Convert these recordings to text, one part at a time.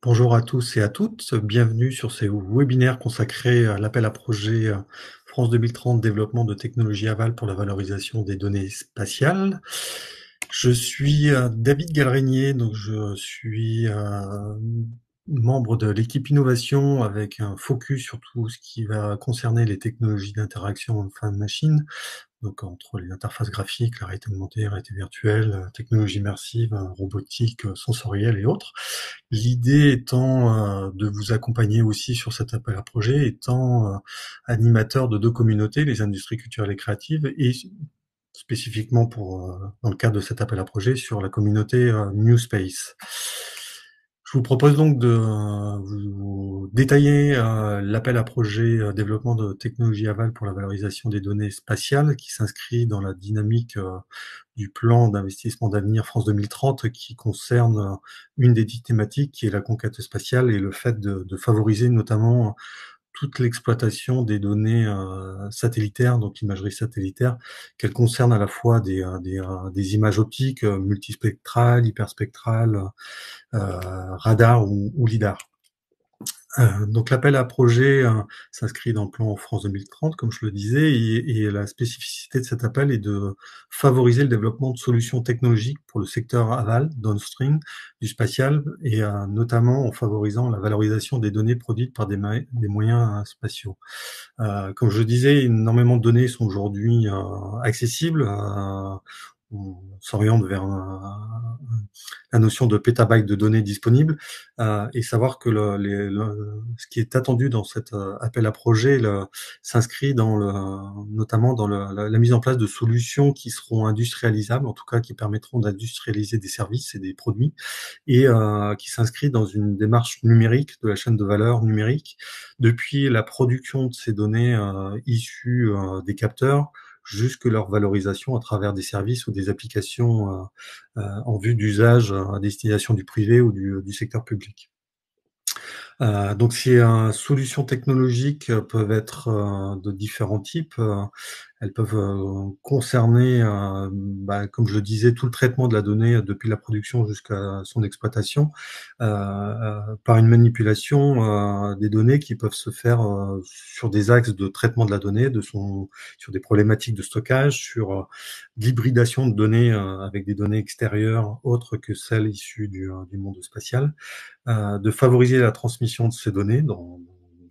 Bonjour à tous et à toutes, bienvenue sur ces webinaires consacrés à l'appel à projet France 2030 développement de technologies aval pour la valorisation des données spatiales. Je suis David Galrenier, donc je suis membre de l'équipe innovation avec un focus sur tout ce qui va concerner les technologies d'interaction homme-machine, donc entre les interfaces graphiques, la réalité augmentée, la réalité virtuelle, technologie immersive, robotique, sensorielle et autres. L'idée étant de vous accompagner aussi sur cet appel à projet, étant animateur de deux communautés, les industries culturelles et créatives, et spécifiquement dans le cadre de cet appel à projet, sur la communauté New Space. Je vous propose donc de vous détailler l'appel à projet développement de technologies aval pour la valorisation des données spatiales qui s'inscrit dans la dynamique du plan d'investissement d'avenir France 2030 qui concerne une des 10 thématiques qui est la conquête spatiale et le fait de favoriser notamment toute l'exploitation des données satellitaires, donc l'imagerie satellitaire, qu'elle concerne à la fois des images optiques multispectrales, hyperspectrales, radar ou lidar. Donc l'appel à projet s'inscrit dans le plan France 2030, comme je le disais, et la spécificité de cet appel est de favoriser le développement de solutions technologiques pour le secteur aval, downstream, du spatial, et notamment en favorisant la valorisation des données produites par des moyens spatiaux. Comme je disais, énormément de données sont aujourd'hui accessibles. On s'oriente vers la notion de pétabytes de données disponibles et savoir que ce qui est attendu dans cet appel à projet s'inscrit notamment dans la mise en place de solutions qui seront industrialisables, en tout cas qui permettront d'industrialiser des services et des produits, et qui s'inscrit dans une démarche numérique de la chaîne de valeur numérique, depuis la production de ces données issues des capteurs jusque leur valorisation à travers des services ou des applications en vue d'usage à destination du privé ou du secteur public. Donc ces solutions technologiques peuvent être de différents types. Elles peuvent concerner, comme je le disais, tout le traitement de la donnée depuis la production jusqu'à son exploitation, par une manipulation des données qui peuvent se faire sur des axes de traitement de la donnée, sur des problématiques de stockage, sur l'hybridation de données avec des données extérieures autres que celles issues du monde spatial, de favoriser la transmission de ces données dans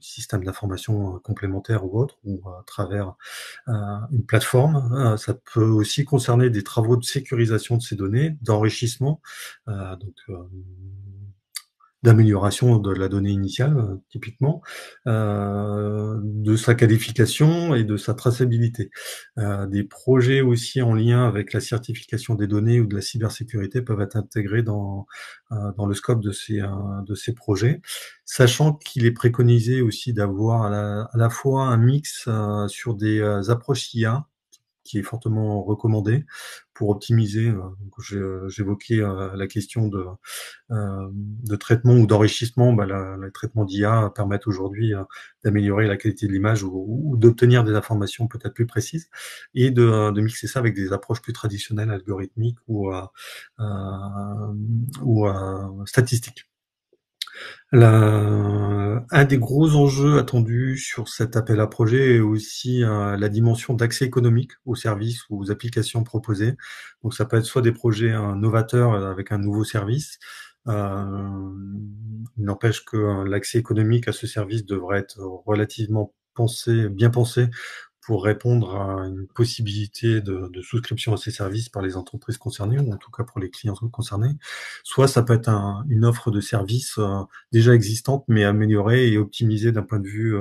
système d'information complémentaire ou autre, ou à travers une plateforme. Ça peut aussi concerner des travaux de sécurisation de ces données, d'enrichissement, d'amélioration de la donnée initiale, typiquement, de sa qualification et de sa traçabilité. Des projets aussi en lien avec la certification des données ou de la cybersécurité peuvent être intégrés dans le scope de ces projets, sachant qu'il est préconisé aussi d'avoir à la fois un mix sur des approches IA, qui est fortement recommandé pour optimiser. J'évoquais la question de traitement ou d'enrichissement. Le traitement d'IA permettent aujourd'hui d'améliorer la qualité de l'image ou d'obtenir des informations peut-être plus précises, et de mixer ça avec des approches plus traditionnelles, algorithmiques ou statistiques. Un des gros enjeux attendus sur cet appel à projet est aussi la dimension d'accès économique aux services ou aux applications proposées. Donc ça peut être soit des projets novateurs avec un nouveau service. Il n'empêche que l'accès économique à ce service devrait être relativement bien pensé pour répondre à une possibilité de souscription à ces services par les entreprises concernées, ou en tout cas pour les clients concernés. Soit ça peut être une offre de service déjà existante, mais améliorée et optimisée d'un point de vue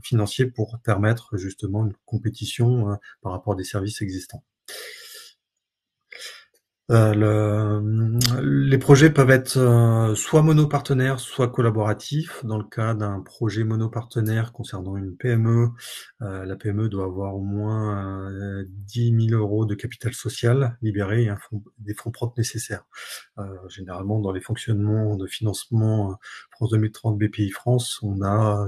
financier pour permettre justement une compétition par rapport à des services existants. Les projets peuvent être soit monopartenaires, soit collaboratifs. Dans le cas d'un projet monopartenaire concernant une PME, la PME doit avoir au moins 10 000 euros de capital social libéré et des fonds propres nécessaires. Généralement, dans les fonctionnements de financement France 2030, BPI France, on a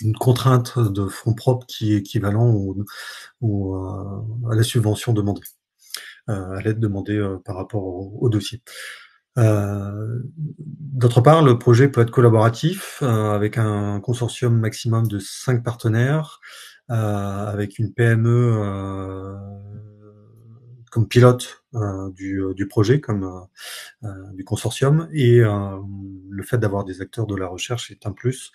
une contrainte de fonds propres qui est équivalent à la subvention demandée, à l'aide demandée par rapport au dossier. D'autre part, le projet peut être collaboratif, avec un consortium maximum de 5 partenaires, avec une PME, comme pilote, du projet, comme, du consortium et le fait d'avoir des acteurs de la recherche est un plus,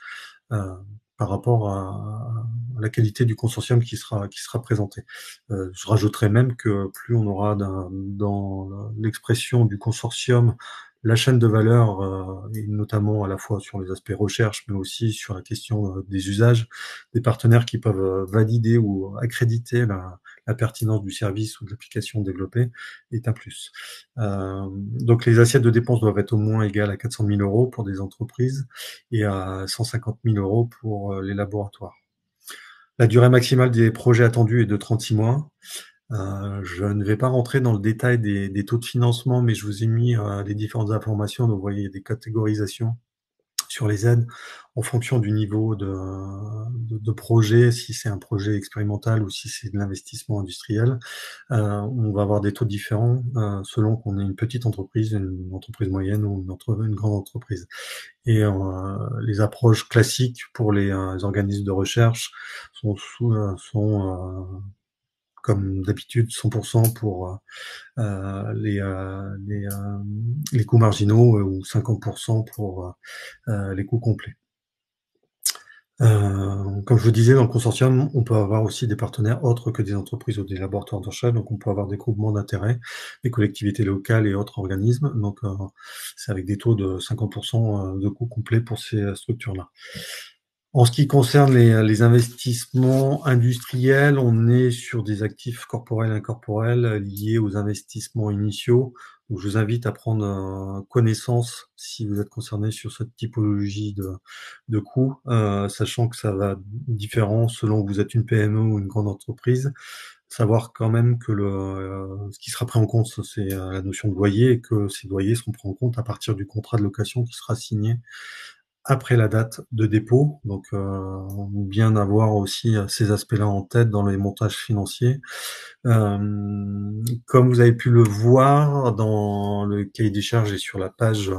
heu, par rapport à la qualité du consortium qui sera présenté. Je rajouterais même que plus on aura dans l'expression du consortium, la chaîne de valeur, et notamment à la fois sur les aspects recherche, mais aussi sur la question, des usages, des partenaires qui peuvent, valider ou accréditer la pertinence du service ou de l'application développée est un plus. Donc les assiettes de dépenses doivent être au moins égales à 400 000 € pour des entreprises et à 150 000 € pour les laboratoires. La durée maximale des projets attendus est de 36 mois. Je ne vais pas rentrer dans le détail des taux de financement, mais je vous ai mis les différentes informations. Donc, vous voyez des catégorisations sur les aides en fonction du niveau de projet, si c'est un projet expérimental ou si c'est de l'investissement industriel. On va avoir des taux différents selon qu'on est une petite entreprise, une entreprise moyenne ou une grande entreprise. Et les approches classiques pour les organismes de recherche sont comme d'habitude 100% pour les coûts marginaux ou 50% pour les coûts complets. Comme je vous disais, dans le consortium, on peut avoir aussi des partenaires autres que des entreprises ou des laboratoires de recherche. Donc, on peut avoir des groupements d'intérêt, des collectivités locales et autres organismes. Donc, c'est avec des taux de 50% de coûts complets pour ces structures-là. En ce qui concerne les investissements industriels, on est sur des actifs corporels et incorporels liés aux investissements initiaux. Donc, je vous invite à prendre connaissance si vous êtes concerné sur cette typologie de coûts, sachant que ça va différent selon que vous êtes une PME ou une grande entreprise. Savoir quand même que ce qui sera pris en compte, c'est la notion de loyer et que ces loyers seront pris en compte à partir du contrat de location qui sera signé après la date de dépôt. Donc, bien avoir aussi ces aspects-là en tête dans les montages financiers. Comme vous avez pu le voir dans le cahier des charges et sur la page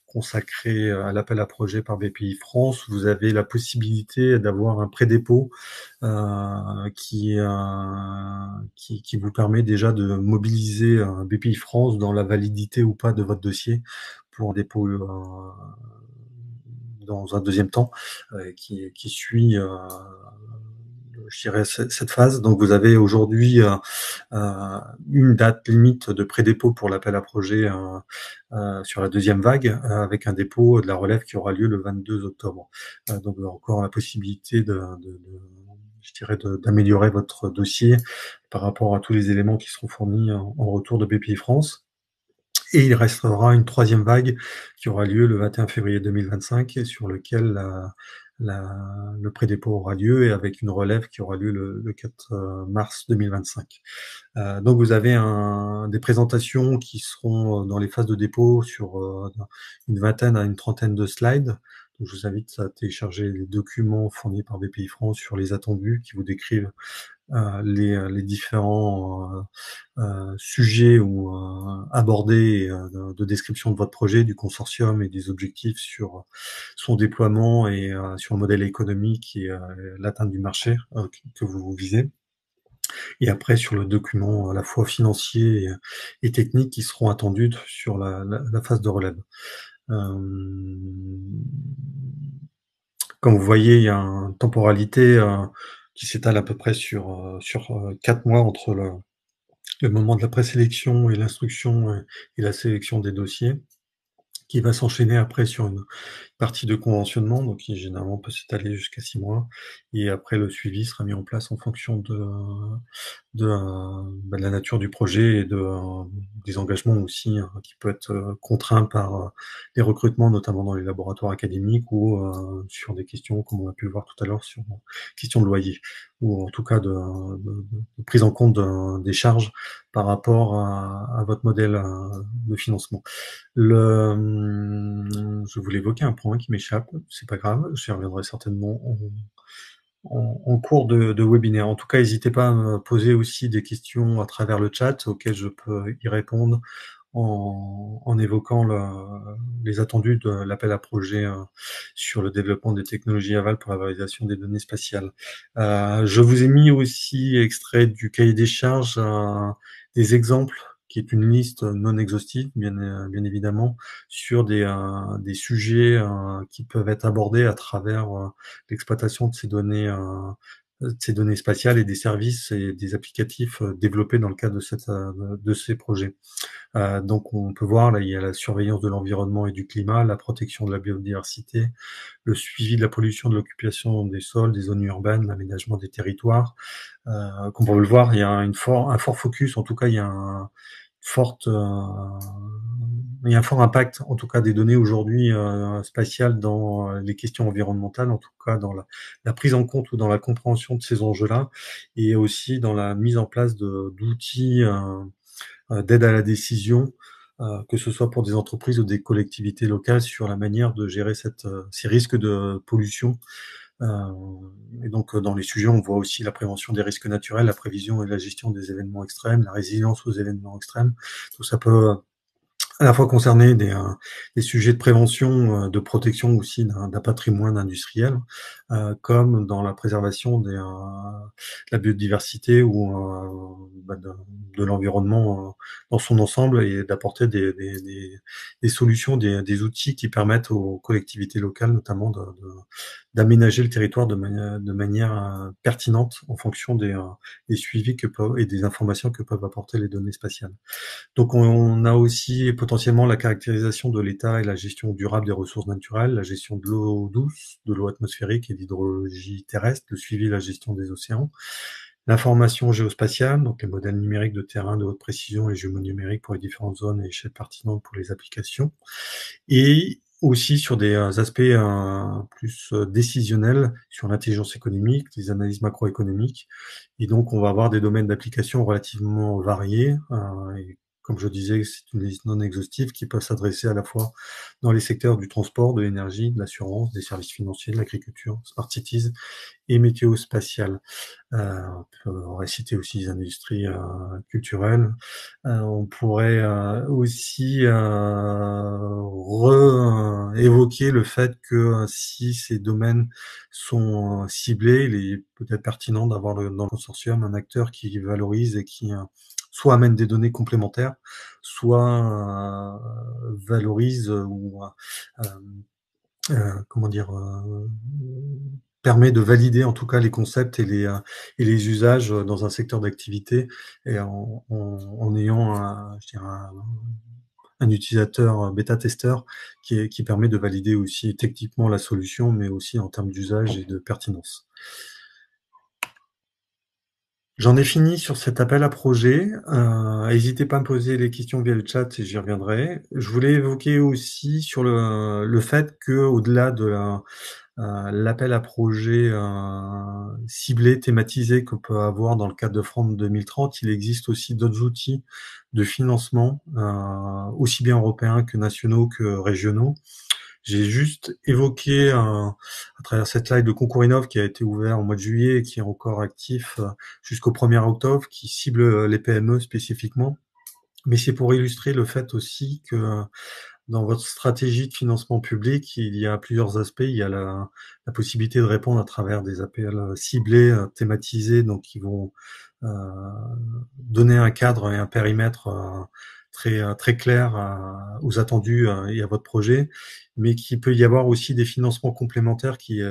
consacrée à l'appel à projet par BPI France, vous avez la possibilité d'avoir un pré-dépôt qui vous permet déjà de mobiliser BPI France dans la validité ou pas de votre dossier pour un dépôt dans un deuxième temps qui suit je dirais cette phase. Donc vous avez aujourd'hui une date limite de pré-dépôt pour l'appel à projet sur la deuxième vague, avec un dépôt de la relève qui aura lieu le 22 octobre. Donc vous avez encore la possibilité je dirais d'améliorer votre dossier par rapport à tous les éléments qui seront fournis en retour de BPI France. Et il restera une troisième vague qui aura lieu le 21 février 2025 et sur lequel le pré-dépôt aura lieu et avec une relève qui aura lieu le 4 mars 2025. Donc vous avez des présentations qui seront dans les phases de dépôt sur une vingtaine à une trentaine de slides. Donc je vous invite à télécharger les documents fournis par BPI France sur les attendus qui vous décrivent les différents sujets ou abordés de description de votre projet, du consortium et des objectifs sur son déploiement et sur le modèle économique et l'atteinte du marché que vous visez. Et après, sur le document à la fois financier et technique qui seront attendus sur la phase de relève. Comme vous voyez, il y a une temporalité qui s'étale à peu près sur 4 mois entre le moment de la présélection et l'instruction et la sélection des dossiers, qui va s'enchaîner après sur une partie de conventionnement, donc qui généralement peut s'étaler jusqu'à 6 mois. Et après, le suivi sera mis en place en fonction de la nature du projet et des engagements aussi qui peut être contraint par les recrutements, notamment dans les laboratoires académiques ou sur des questions, comme on a pu le voir tout à l'heure, sur question de loyer, ou en tout cas de prise en compte des charges par rapport à votre modèle de financement. Je voulais évoquer un point qui m'échappe, c'est pas grave, j'y reviendrai certainement en cours de webinaire. En tout cas, n'hésitez pas à me poser aussi des questions à travers le chat auxquelles je peux y répondre en évoquant les attendus de l'appel à projet sur le développement des technologies aval pour la valorisation des données spatiales. Je vous ai mis aussi extrait du cahier des charges des exemples, qui est une liste non exhaustive, bien évidemment, sur des sujets qui peuvent être abordés à travers l'exploitation de ces données spatiales et des services et des applicatifs développés dans le cadre de ces projets. Donc on peut voir, là, il y a la surveillance de l'environnement et du climat, la protection de la biodiversité, le suivi de la pollution de l'occupation des sols, des zones urbaines, l'aménagement des territoires. Comme on peut le voir, il y a un fort focus, en tout cas, forte, il y a un fort impact, en tout cas, des données aujourd'hui spatiales dans les questions environnementales, en tout cas dans la prise en compte ou dans la compréhension de ces enjeux-là, et aussi dans la mise en place d'outils d'aide à la décision, que ce soit pour des entreprises ou des collectivités locales, sur la manière de gérer ces risques de pollution. Et donc, dans les sujets, on voit aussi la prévention des risques naturels, la prévision et la gestion des événements extrêmes, la résilience aux événements extrêmes. Tout ça peut à la fois concerner des sujets de prévention, de protection aussi d'un patrimoine industriel, comme dans la préservation de la biodiversité ou de l'environnement dans son ensemble, et d'apporter des solutions, des outils qui permettent aux collectivités locales, notamment, d'aménager le territoire de manière pertinente en fonction des suivis et des informations que peuvent apporter les données spatiales. Donc on a aussi potentiellement la caractérisation de l'état et la gestion durable des ressources naturelles, la gestion de l'eau douce, de l'eau atmosphérique et d'hydrologie terrestre, le suivi et la gestion des océans, l'information géospatiale, donc les modèles numériques de terrain de haute précision et jumeaux numériques pour les différentes zones et échelles pertinentes pour les applications, et aussi sur des aspects plus décisionnels, sur l'intelligence économique, les analyses macroéconomiques. Et donc, on va avoir des domaines d'application relativement variés. Et comme je disais, c'est une liste non exhaustive qui peut s'adresser à la fois dans les secteurs du transport, de l'énergie, de l'assurance, des services financiers, de l'agriculture, smart cities et météo spatial. On pourrait citer aussi les industries culturelles. On pourrait aussi évoquer le fait que si ces domaines sont ciblés, il est peut-être pertinent d'avoir dans le consortium un acteur qui valorise et qui soit amène des données complémentaires, soit valorise ou comment dire, permet de valider en tout cas les concepts et les usages dans un secteur d'activité, et en ayant je dirais un utilisateur bêta-testeur qui permet de valider aussi techniquement la solution, mais aussi en termes d'usage et de pertinence. J'en ai fini sur cet appel à projet. N'hésitez pas à me poser les questions via le chat et j'y reviendrai. Je voulais évoquer aussi sur le fait que, au-delà de l'appel à projet ciblé, thématisé qu'on peut avoir dans le cadre de France 2030, il existe aussi d'autres outils de financement, aussi bien européens que nationaux que régionaux. J'ai juste évoqué à travers cette slide le concours Innov qui a été ouvert au mois de juillet et qui est encore actif jusqu'au 1er octobre, qui cible les PME spécifiquement. Mais c'est pour illustrer le fait aussi que dans votre stratégie de financement public, il y a plusieurs aspects. Il y a la possibilité de répondre à travers des appels ciblés, thématisés, donc qui vont euh, donner un cadre et un périmètre très clair aux attendus et à votre projet, mais qu'il peut y avoir aussi des financements complémentaires qui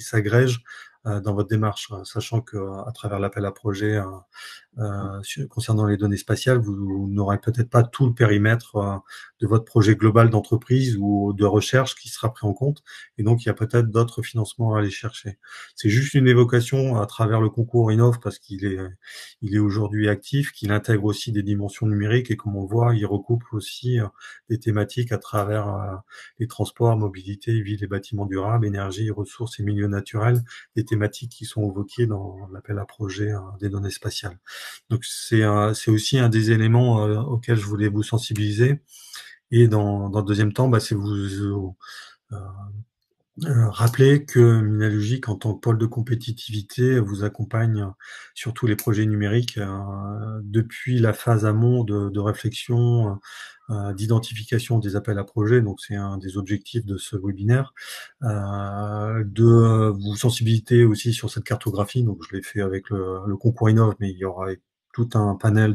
s'agrègent dans votre démarche, sachant que à travers l'appel à projet concernant les données spatiales, vous n'aurez peut-être pas tout le périmètre de votre projet global d'entreprise ou de recherche qui sera pris en compte, et donc il y a peut-être d'autres financements à aller chercher. C'est juste une évocation à travers le concours Innov, parce il est aujourd'hui actif, qu'il intègre aussi des dimensions numériques, et comme on voit, il recoupe aussi des thématiques à travers les transports, mobilité, villes et bâtiments durables, énergie, ressources et milieux naturels, des thématiques qui sont évoquées dans l'appel à projet des données spatiales. Donc c'est aussi un des éléments auxquels je voulais vous sensibiliser. Et dans le deuxième temps, c'est vous Rappeler que Minalogic, en tant que pôle de compétitivité, vous accompagne sur tous les projets numériques, depuis la phase amont de réflexion, d'identification des appels à projets, donc c'est un des objectifs de ce webinaire. De vous sensibiliser aussi sur cette cartographie, donc je l'ai fait avec le concours Innov, mais il y aura tout un panel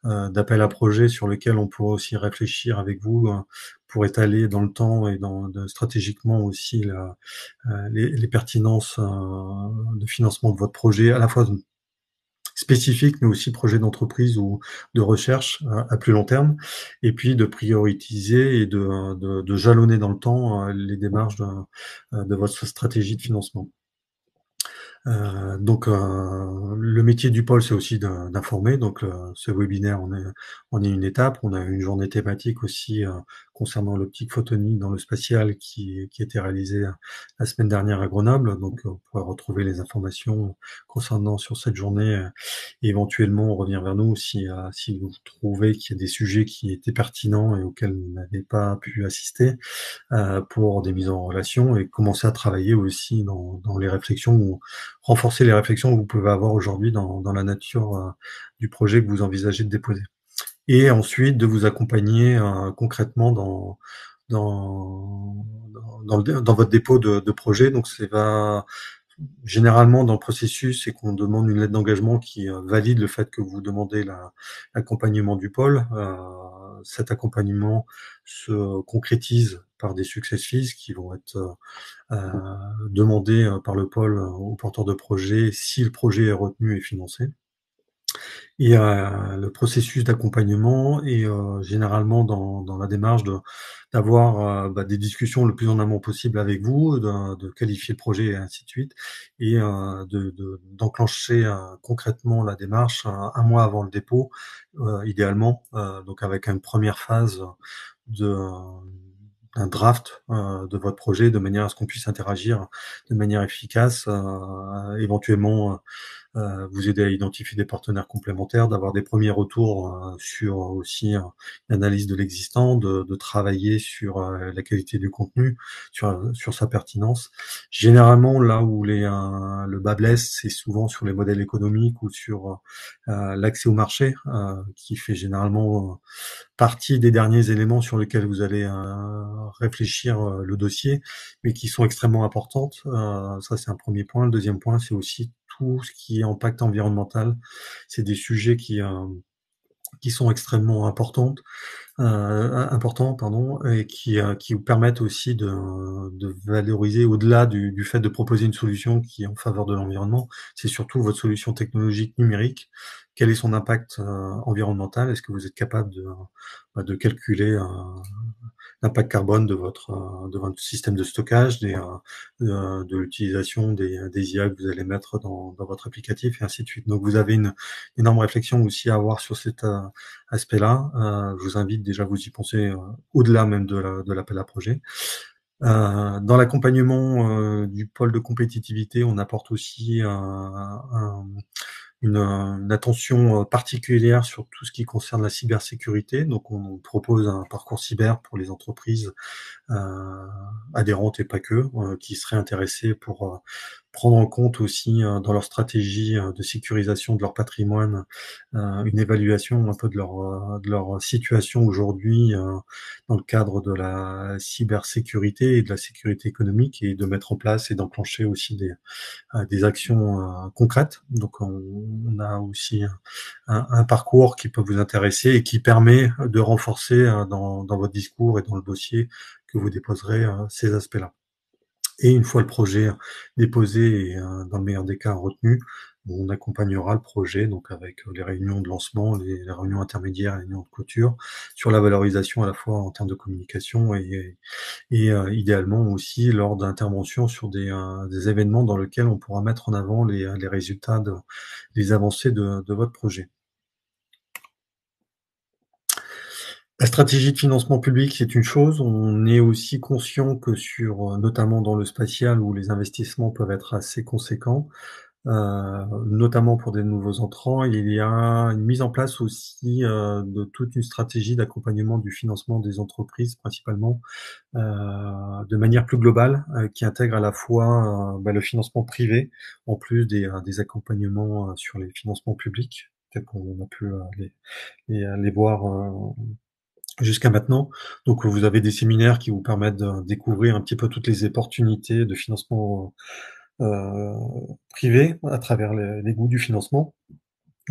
d'appels à projets sur lesquels on pourra aussi réfléchir avec vous, pour étaler dans le temps et stratégiquement aussi les pertinences de financement de votre projet, à la fois spécifique, mais aussi projet d'entreprise ou de recherche à plus long terme, et puis de prioriser et de jalonner dans le temps les démarches de votre stratégie de financement. Le métier du pôle, c'est aussi d'informer. Donc, ce webinaire en est une étape. On a une journée thématique aussi concernant l'optique photonique dans le spatial qui a été réalisée la semaine dernière à Grenoble. Donc, vous pourrez retrouver les informations concernant sur cette journée et éventuellement revenir vers nous si vous trouvez qu'il y a des sujets qui étaient pertinents et auxquels vous n'avez pas pu assister pour des mises en relation et commencer à travailler aussi dans les réflexions ou renforcer les réflexions que vous pouvez avoir aujourd'hui dans la nature du projet que vous envisagez de déposer. Et ensuite, de vous accompagner concrètement dans, dans votre dépôt de projet. Donc, c'est va généralement dans le processus, c'est qu'on demande une lettre d'engagement qui valide le fait que vous demandez l'accompagnement du pôle. Cet accompagnement se concrétise par des success fees qui vont être demandés par le pôle au porteur de projet si le projet est retenu et financé. Et le processus d'accompagnement est généralement dans la démarche d'avoir des discussions le plus en amont possible avec vous, de qualifier le projet et ainsi de suite, et d'enclencher concrètement la démarche un mois avant le dépôt, idéalement, donc avec une première phase de d'un draft de votre projet, de manière à ce qu'on puisse interagir de manière efficace, éventuellement vous aider à identifier des partenaires complémentaires, d'avoir des premiers retours sur aussi l'analyse de l'existant, de travailler sur la qualité du contenu, sur sa pertinence. Généralement, là où le bas blesse, c'est souvent sur les modèles économiques ou sur l'accès au marché, qui fait généralement partie des derniers éléments sur lesquels vous allez réfléchir le dossier, mais qui sont extrêmement importantes. Ça, c'est un premier point. Le deuxième point, c'est aussi tout ce qui est impact environnemental. C'est des sujets qui sont extrêmement importants, pardon, et qui vous permettent aussi de valoriser au-delà du fait de proposer une solution qui est en faveur de l'environnement. C'est surtout votre solution technologique numérique. Quel est son impact environnemental? Est-ce que vous êtes capable de calculer l'impact carbone de votre système de stockage, de l'utilisation des IA que vous allez mettre dans votre applicatif et ainsi de suite. Donc vous avez une énorme réflexion aussi à avoir sur cet aspect-là. Je vous invite déjà à vous y penser au-delà même de l'appel à projet. Dans l'accompagnement du pôle de compétitivité, on apporte aussi une attention particulière sur tout ce qui concerne la cybersécurité. Donc on propose un parcours cyber pour les entreprises adhérentes et pas que, qui seraient intéressées pour prendre en compte aussi dans leur stratégie de sécurisation de leur patrimoine une évaluation un peu de leur situation aujourd'hui dans le cadre de la cybersécurité et de la sécurité économique, et de mettre en place et d'enclencher aussi des actions concrètes. Donc on a aussi un parcours qui peut vous intéresser et qui permet de renforcer dans votre discours et dans le dossier que vous déposerez ces aspects-là. Et une fois le projet déposé et dans le meilleur des cas retenu, on accompagnera le projet donc avec les réunions de lancement, les réunions intermédiaires, les réunions de clôture, sur la valorisation à la fois en termes de communication et idéalement aussi lors d'interventions sur des événements dans lesquels on pourra mettre en avant les résultats, les avancées de votre projet. La stratégie de financement public, c'est une chose. On est aussi conscient que notamment dans le spatial où les investissements peuvent être assez conséquents, notamment pour des nouveaux entrants. Il y a une mise en place aussi de toute une stratégie d'accompagnement du financement des entreprises, principalement de manière plus globale, qui intègre à la fois le financement privé, en plus des accompagnements sur les financements publics, tels qu'on a pu les voir jusqu'à maintenant. Donc vous avez des séminaires qui vous permettent de découvrir un petit peu toutes les opportunités de financement privé à travers les goûts du financement.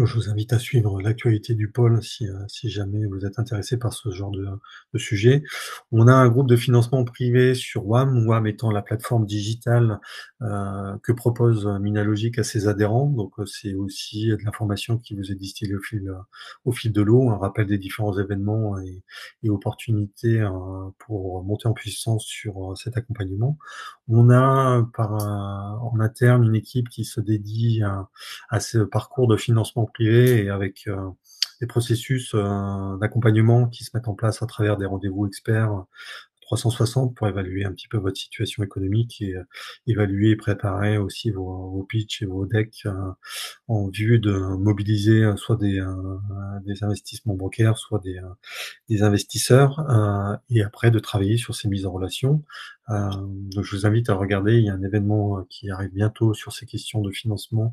Je vous invite à suivre l'actualité du pôle si jamais vous êtes intéressé par ce genre de sujet. On a un groupe de financement privé sur WAM, WAM étant la plateforme digitale que propose Minalogic à ses adhérents. Donc c'est aussi de l'information qui vous est distillée au fil de l'eau, un rappel des différents événements et opportunités pour monter en puissance sur cet accompagnement. On a en interne une équipe qui se dédie à ce parcours de financement privé et avec des processus d'accompagnement qui se mettent en place à travers des rendez-vous experts 360 pour évaluer un petit peu votre situation économique et évaluer et préparer aussi vos pitchs et vos decks en vue de mobiliser soit des investissements bancaires, soit des investisseurs et après de travailler sur ces mises en relation. Donc je vous invite à regarder, il y a un événement qui arrive bientôt sur ces questions de financement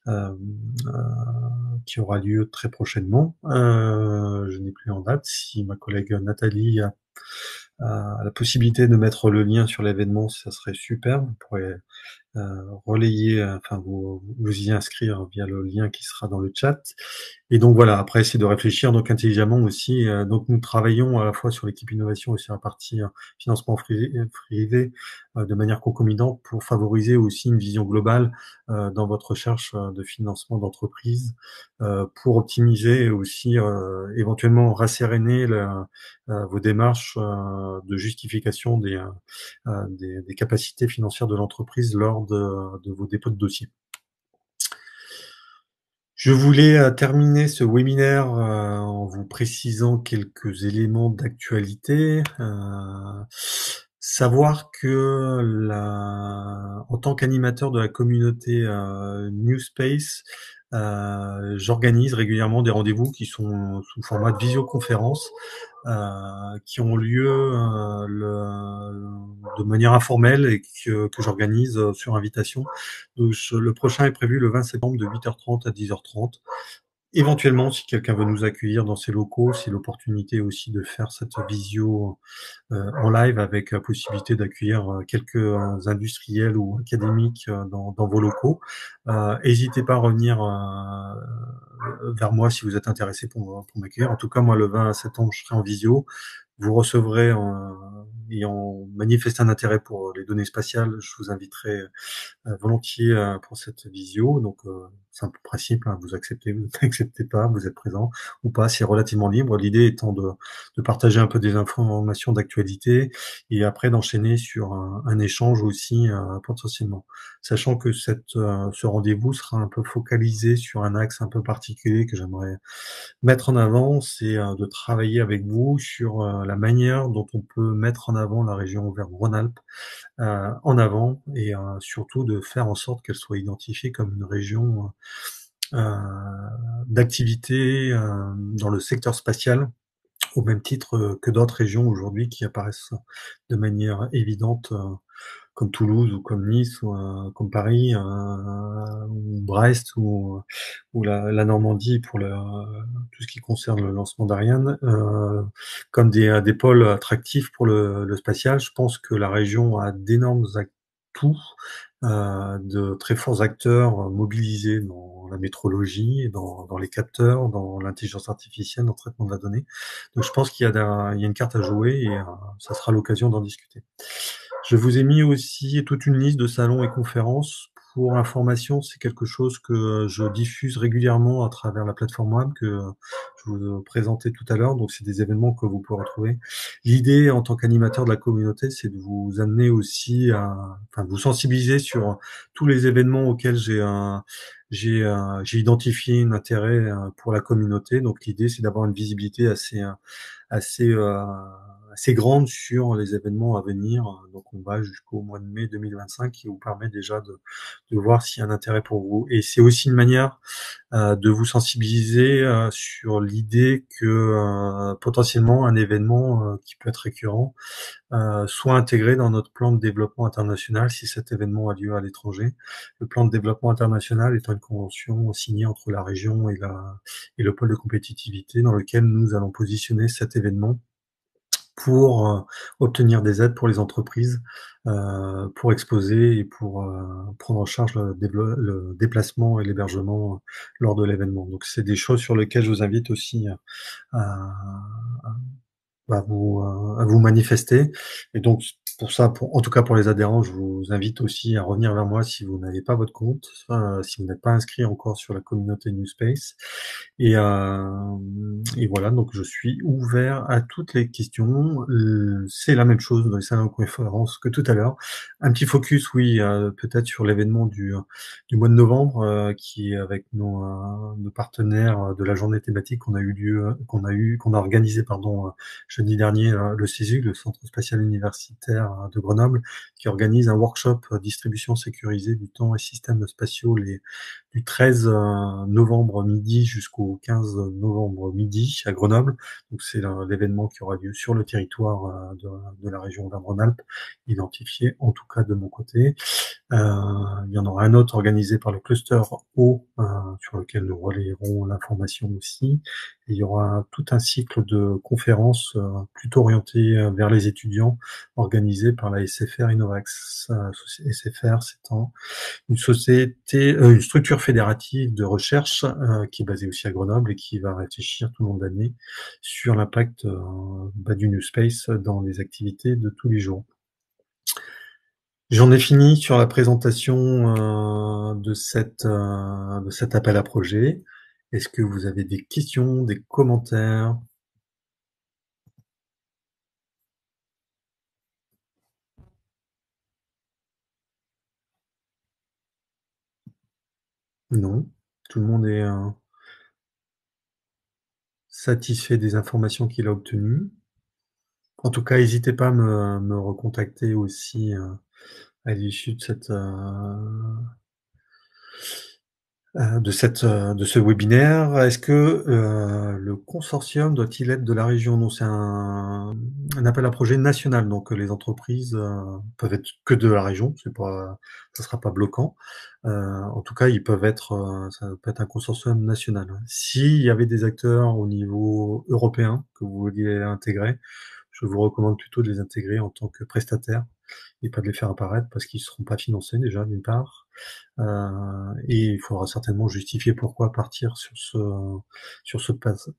euh, qui aura lieu très prochainement. Je n'ai plus en date. Si ma collègue Nathalie a la possibilité de mettre le lien sur l'événement, ça serait super. Vous pourrez relayer, enfin vous y inscrire via le lien qui sera dans le chat. Et donc voilà, après essayer de réfléchir donc intelligemment aussi. Donc nous travaillons à la fois sur l'équipe innovation et sur la partie financement privé de manière concomitante pour favoriser aussi une vision globale dans votre recherche de financement d'entreprise, pour optimiser aussi éventuellement rasséréner vos démarches de justification des capacités financières de l'entreprise lors de vos dépôts de dossier. Je voulais terminer ce webinaire en vous précisant quelques éléments d'actualité. Savoir que en tant qu'animateur de la communauté New Space, j'organise régulièrement des rendez-vous qui sont sous format de visioconférence, qui ont lieu de manière informelle et que j'organise sur invitation. Donc, le prochain est prévu le 20 septembre de 8h30 à 10h30. Éventuellement, si quelqu'un veut nous accueillir dans ses locaux, c'est l'opportunité aussi de faire cette visio en live avec la possibilité d'accueillir quelques industriels ou académiques dans vos locaux. N'hésitez pas à revenir vers moi si vous êtes intéressé pour m'accueillir. En tout cas, moi, le 20 septembre, je serai en visio. Vous recevrez, ayant manifesté un intérêt pour les données spatiales, je vous inviterai volontiers pour cette visio. Donc, simple principe, hein, vous acceptez, vous n'acceptez pas, vous êtes présent ou pas, c'est relativement libre. L'idée étant de partager un peu des informations d'actualité et après d'enchaîner sur un échange aussi potentiellement. Sachant que ce rendez-vous sera un peu focalisé sur un axe un peu particulier que j'aimerais mettre en avant, c'est de travailler avec vous sur la manière dont on peut mettre en avant la région Auvergne-Rhône-Alpes en avant et surtout de faire en sorte qu'elle soit identifiée comme une région d'activité dans le secteur spatial, au même titre que d'autres régions aujourd'hui qui apparaissent de manière évidente, comme Toulouse ou comme Nice ou comme Paris ou Brest ou la Normandie pour tout ce qui concerne le lancement d'Ariane, comme des pôles attractifs pour le spatial. Je pense que la région a d'énormes atouts, de très forts acteurs mobilisés dans la métrologie, dans les capteurs, dans l'intelligence artificielle, dans le traitement de la donnée. Donc je pense il y a une carte à jouer et ça sera l'occasion d'en discuter. Je vous ai mis aussi toute une liste de salons et conférences. Pour information, c'est quelque chose que je diffuse régulièrement à travers la plateforme web que je vous présentais tout à l'heure. Donc, c'est des événements que vous pouvez retrouver. L'idée, en tant qu'animateur de la communauté, c'est de vous amener aussi de vous sensibiliser sur tous les événements auxquels j'ai identifié un intérêt pour la communauté. Donc, l'idée, c'est d'avoir une visibilité assez assez grande sur les événements à venir. Donc on va jusqu'au mois de mai 2025 qui vous permet déjà de voir s'il y a un intérêt pour vous. Et c'est aussi une manière de vous sensibiliser sur l'idée que potentiellement un événement qui peut être récurrent soit intégré dans notre plan de développement international si cet événement a lieu à l'étranger. Le plan de développement international étant une convention signée entre la région et le pôle de compétitivité dans lequel nous allons positionner cet événement pour obtenir des aides pour les entreprises, pour exposer et pour prendre en charge le déplacement et l'hébergement lors de l'événement. Donc c'est des choses sur lesquelles je vous invite aussi à, à vous manifester. Et donc pour ça, en tout cas pour les adhérents, je vous invite aussi à revenir vers moi si vous n'avez pas votre compte, si vous n'êtes pas inscrit encore sur la communauté New Space. Et voilà, donc je suis ouvert à toutes les questions. C'est la même chose dans les salons de conférence que tout à l'heure. Un petit focus, oui, peut-être sur l'événement du mois de novembre, qui est avec nos partenaires de la journée thématique qu'on a organisé, pardon, jeudi dernier, le CESUG, le Centre spatial universitaire de Grenoble, qui organise un workshop distribution sécurisée du temps et systèmes spatiaux du 13 novembre midi jusqu'au 15 novembre midi à Grenoble. Donc c'est l'événement qui aura lieu sur le territoire de la région Auvergne-Rhône-Alpes, identifié en tout cas de mon côté. Il y en aura un autre organisé par le cluster eau, sur lequel nous relayerons l'information aussi. Et il y aura tout un cycle de conférences plutôt orientées vers les étudiants, organisées par la SFR Innovax. SFR, c'est une société, une structure fédérative de recherche qui est basée aussi à Grenoble et qui va réfléchir tout au long de l'année sur l'impact du New Space dans les activités de tous les jours. J'en ai fini sur la présentation de cet appel à projet. Est-ce que vous avez des questions, des commentaires? Non. Tout le monde est satisfait des informations qu'il a obtenues. En tout cas, n'hésitez pas à me recontacter aussi à l'issue de ce webinaire. Est-ce que le consortium doit-il être de la région? Non, c'est un appel à projet national, donc les entreprises peuvent être que de la région, ça sera pas bloquant. En tout cas, ils peuvent être, ça peut être un consortium national. S'il y avait des acteurs au niveau européen que vous vouliez intégrer, je vous recommande plutôt de les intégrer en tant que prestataires et pas de les faire apparaître parce qu'ils seront pas financés déjà d'une part. Et il faudra certainement justifier pourquoi partir sur ce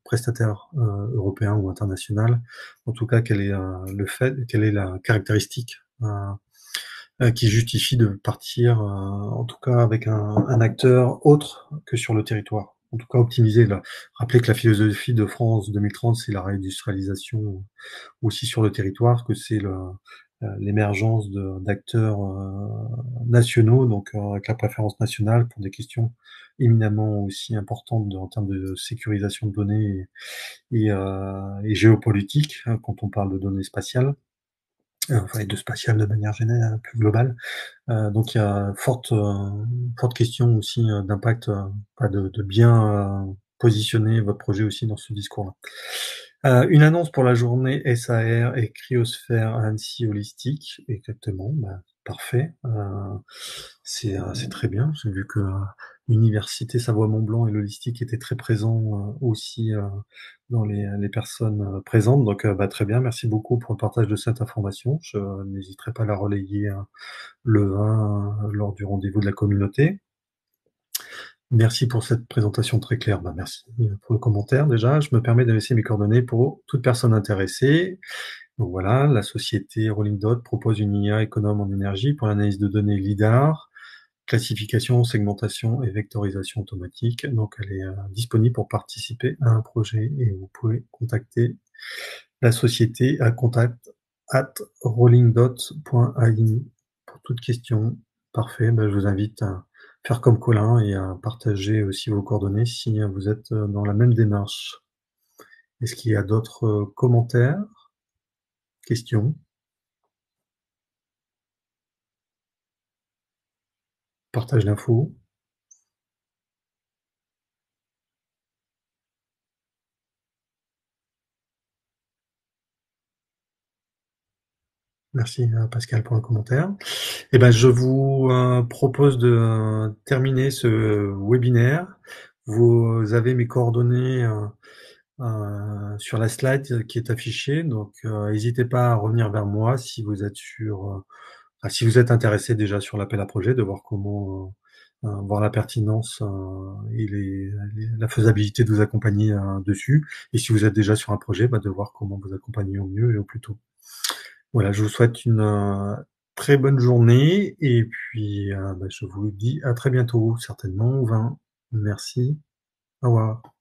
prestataire européen ou international. En tout cas, quelle est la caractéristique qui justifie de partir, en tout cas avec un acteur autre que sur le territoire. En tout cas, rappeler que la philosophie de France 2030, c'est la réindustrialisation aussi sur le territoire, que c'est l'émergence d'acteurs nationaux, donc avec la préférence nationale pour des questions éminemment aussi importantes en termes de sécurisation de données et géopolitique, hein, quand on parle de données spatiales, enfin et de spatiales de manière générale, plus globale. Donc il y a forte question aussi d'impact, de bien positionner votre projet aussi dans ce discours-là. Une annonce pour la journée SAR et Cryosphère Annecy Holistique, exactement, parfait. C'est très bien. J'ai vu que l'université Savoie-Mont-Blanc et l'holistique étaient très présents aussi dans les personnes présentes. Donc très bien, merci beaucoup pour le partage de cette information. Je n'hésiterai pas à la relayer le 20 lors du rendez-vous de la communauté. Merci pour cette présentation très claire. Merci pour le commentaire déjà. Je me permets de laisser mes coordonnées pour toute personne intéressée. Donc voilà, la société Rolling Dot propose une IA économe en énergie pour l'analyse de données LIDAR, classification, segmentation et vectorisation automatique. Donc elle est disponible pour participer à un projet et vous pouvez contacter la société à contact@rollingdot.ai pour toute question. Parfait, je vous invite à faire comme Colin et à partager aussi vos coordonnées si vous êtes dans la même démarche. Est-ce qu'il y a d'autres commentaires? questions, partage d'infos. Merci à Pascal pour le commentaire. Eh ben, je vous propose de terminer ce webinaire. Vous avez mes coordonnées sur la slide qui est affichée, donc n'hésitez pas à revenir vers moi si vous êtes si vous êtes intéressé déjà sur l'appel à projet, de voir comment voir la pertinence et la faisabilité de vous accompagner dessus. Et si vous êtes déjà sur un projet, de voir comment vous accompagner au mieux et au plus tôt. Voilà, je vous souhaite une très bonne journée et puis je vous dis à très bientôt, certainement au 20. Merci. Au revoir.